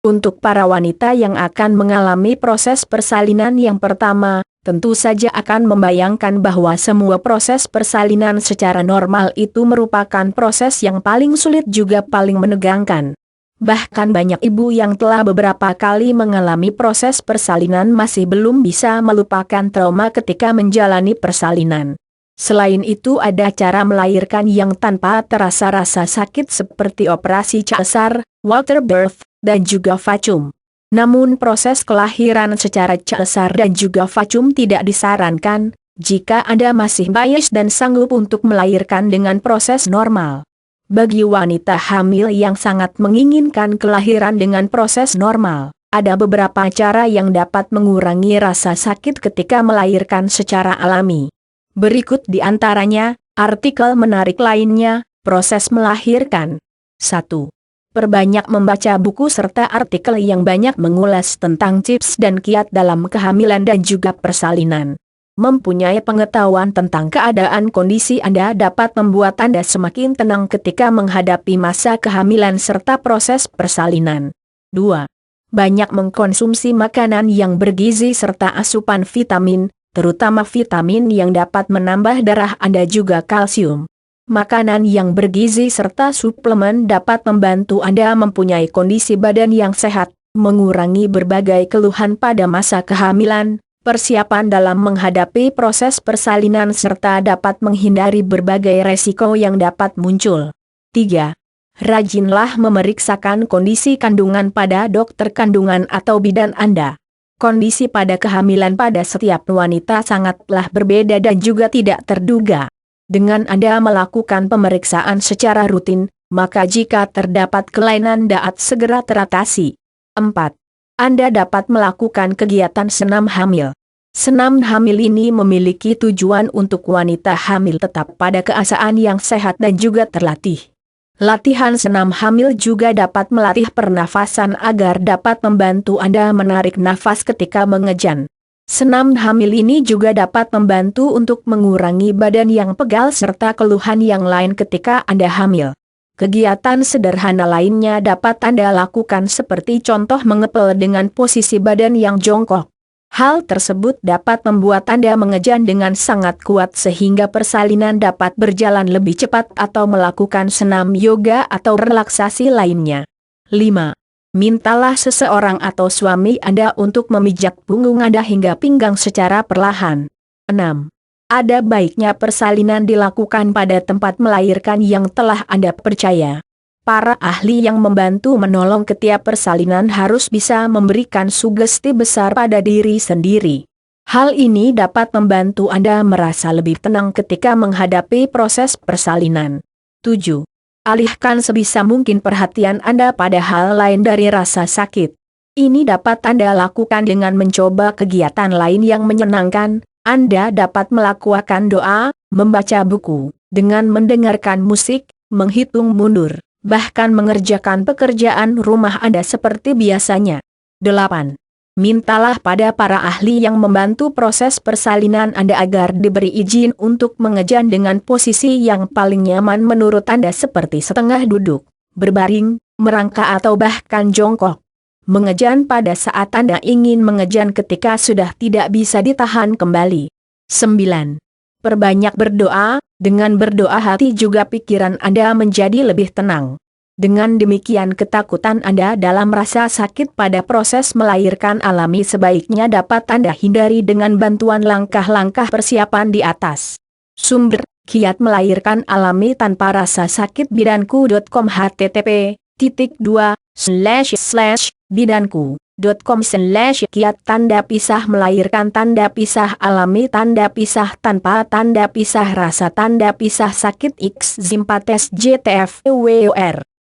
Untuk para wanita yang akan mengalami proses persalinan yang pertama, tentu saja akan membayangkan bahwa semua proses persalinan secara normal itu merupakan proses yang paling sulit juga paling menegangkan. Bahkan banyak ibu yang telah beberapa kali mengalami proses persalinan masih belum bisa melupakan trauma ketika menjalani persalinan. Selain itu ada cara melahirkan yang tanpa terasa rasa sakit seperti operasi cesar, water birth, dan juga vacuum. Namun proses kelahiran secara cesar dan juga vacuum tidak disarankan, jika Anda masih bias dan sanggup untuk melahirkan dengan proses normal. Bagi wanita hamil yang sangat menginginkan kelahiran dengan proses normal, ada beberapa cara yang dapat mengurangi rasa sakit ketika melahirkan secara alami. Berikut di antaranya, artikel menarik lainnya, proses melahirkan. 1. Perbanyak membaca buku serta artikel yang banyak mengulas tentang tips dan kiat dalam kehamilan dan juga persalinan. Mempunyai pengetahuan tentang keadaan kondisi Anda dapat membuat Anda semakin tenang ketika menghadapi masa kehamilan serta proses persalinan. 2. Banyak mengkonsumsi makanan yang bergizi serta asupan vitamin, terutama vitamin yang dapat menambah darah Anda juga kalsium. Makanan yang bergizi serta suplemen dapat membantu Anda mempunyai kondisi badan yang sehat, mengurangi berbagai keluhan pada masa kehamilan, persiapan dalam menghadapi proses persalinan serta dapat menghindari berbagai resiko yang dapat muncul. 3. Rajinlah memeriksakan kondisi kandungan pada dokter kandungan atau bidan Anda. Kondisi pada kehamilan pada setiap wanita sangatlah berbeda dan juga tidak terduga. Dengan Anda melakukan pemeriksaan secara rutin, maka jika terdapat kelainan dapat segera teratasi. 4. Anda dapat melakukan kegiatan senam hamil. Senam hamil ini memiliki tujuan untuk wanita hamil tetap pada keadaan yang sehat dan juga terlatih. Latihan senam hamil juga dapat melatih pernafasan agar dapat membantu Anda menarik nafas ketika mengejan. Senam hamil ini juga dapat membantu untuk mengurangi badan yang pegal serta keluhan yang lain ketika Anda hamil. Kegiatan sederhana lainnya dapat Anda lakukan seperti contoh mengepel dengan posisi badan yang jongkok. Hal tersebut dapat membuat Anda mengejan dengan sangat kuat sehingga persalinan dapat berjalan lebih cepat atau melakukan senam yoga atau relaksasi lainnya. 5. Mintalah seseorang atau suami Anda untuk memijak punggung Anda hingga pinggang secara perlahan. 6. Ada baiknya persalinan dilakukan pada tempat melahirkan yang telah Anda percaya. Para ahli yang membantu menolong ketiak persalinan harus bisa memberikan sugesti besar pada diri sendiri. Hal ini dapat membantu Anda merasa lebih tenang ketika menghadapi proses persalinan. 7. Alihkan sebisa mungkin perhatian Anda pada hal lain dari rasa sakit. Ini dapat Anda lakukan dengan mencoba kegiatan lain yang menyenangkan. Anda dapat melakukan doa, membaca buku, dengan mendengarkan musik, menghitung mundur, bahkan mengerjakan pekerjaan rumah Anda seperti biasanya. 8. Mintalah pada para ahli yang membantu proses persalinan Anda agar diberi izin untuk mengejan dengan posisi yang paling nyaman menurut Anda seperti setengah duduk, berbaring, merangka atau bahkan jongkok. Mengejan pada saat Anda ingin mengejan ketika sudah tidak bisa ditahan kembali. 9. Perbanyak berdoa, dengan berdoa hati juga pikiran Anda menjadi lebih tenang. Dengan demikian ketakutan Anda dalam rasa sakit pada proses melahirkan alami sebaiknya dapat Anda hindari dengan bantuan langkah-langkah persiapan di atas. Sumber, kiat melahirkan alami tanpa rasa sakit bidanku.com http://bidanku.com/kiat tanda pisah melahirkan tanda pisah alami tanda pisah tanpa tanda pisah rasa tanda pisah sakit X Zimpates JTF WOR